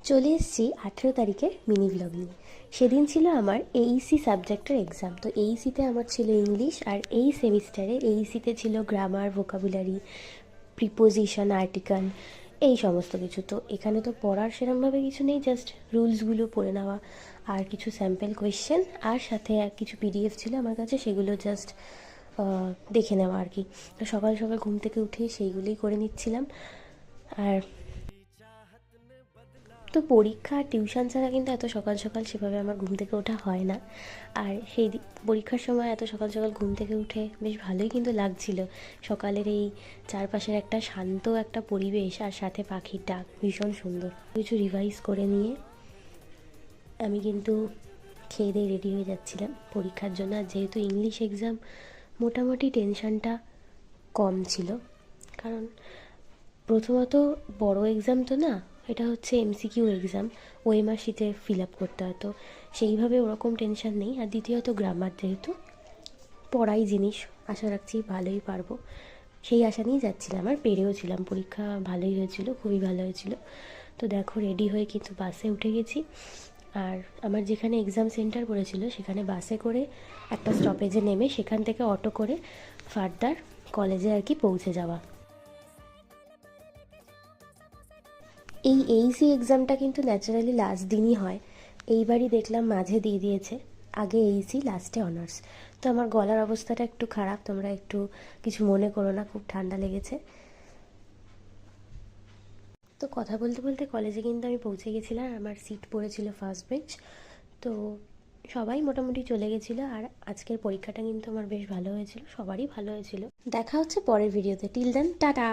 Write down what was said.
চলে এসেছি 18 তারিখের মিনি ব্লগ নিয়ে। সেদিন ছিল আমার এইসি সাবজেক্টের এক্সাম। তো এইসিতে আমার ছিল ইংলিশ, আর এই সেমিস্টারে এইসিতে ছিল গ্রামার, ভোকাবুলারি, প্রিপোজিশন, আর্টিকেল, এই সমস্ত কিছু। তো এখানে তো পড়ার সেরকমভাবে কিছু নেই, জাস্ট রুলসগুলো পড়ে নেওয়া আর কিছু স্যাম্পল কোয়েশ্চেন, আর সাথে আর কিছু পিডিএফ ছিল আমার কাছে, সেগুলো জাস্ট দেখে নেওয়া আর কি। তো সকাল সকাল ঘুম থেকে উঠে সেইগুলোই করে নিচ্ছিলাম। আর তো পরীক্ষা আর টিউশন ছাড়া কিন্তু এত সকাল সকাল সেভাবে আমার ঘুম থেকে ওঠা হয় না। আর পরীক্ষার সময় এত সকাল সকাল ঘুম থেকে উঠে বেশ ভালোই কিন্তু লাগছিল। সকালের এই চারপাশের একটা শান্ত একটা পরিবেশ, আর সাথে পাখির ডাক, ভীষণ সুন্দর। কিছু রিভাইজ করে নিয়ে আমি কিন্তু খেয়ে দিয়ে রেডি হয়ে যাচ্ছিলাম পরীক্ষার জন্য। আর যেহেতু ইংলিশ এক্সাম, মোটামুটি টেনশনটা কম ছিল। কারণ প্রথমত বড় এক্সাম তো না, এটা হচ্ছে এমসিকিউ এক্সাম, ওএমআর শিটে ফিল আপ করতে হয়, তো সেইভাবে ওরকম টেনশন নেই। আর দ্বিতীয়ত গ্রামার যেহেতু পড়াই জিনিস, আশা রাখছি ভালোই পারবো, সেই আশা নিয়েই যাচ্ছিলাম। আর পেরেও ছিলাম, পরীক্ষা ভালোই হয়েছিল, খুবই ভালো হয়েছিল। তো দেখো রেডি হয়ে কিন্তু বাসে উঠে গেছি। আর আমার যেখানে এক্সাম সেন্টার পড়েছিল সেখানে বাসে করে একটা স্টপেজে নেমে সেখান থেকে অটো করে ফার্দার কলেজে আর কি পৌঁছে যাওয়া। এই এইসি এক্সামটা কিন্তু ন্যাচারালি লাস্ট দিনই হয়, এইবারই দেখলাম মাঝে দিয়ে দিয়েছে। আগে এইসি, লাস্টে অনার্স। তো আমার গলার অবস্থাটা একটু খারাপ, তোমরা একটু কিছু মনে করো না, খুব ঠান্ডা লেগেছে। তো কথা বলতে বলতে কলেজে কিন্তু আমি পৌঁছে গেছিলাম, আর আমার সিট পড়েছিল ফার্স্ট বেঞ্চ। তো সবাই মোটামুটি চলে গেছিলো। আর আজকের পরীক্ষাটা কিন্তু আমার বেশ ভালো হয়েছিল, সবারই ভালো হয়েছিল। দেখা হচ্ছে পরের ভিডিওতে। Till then, tata.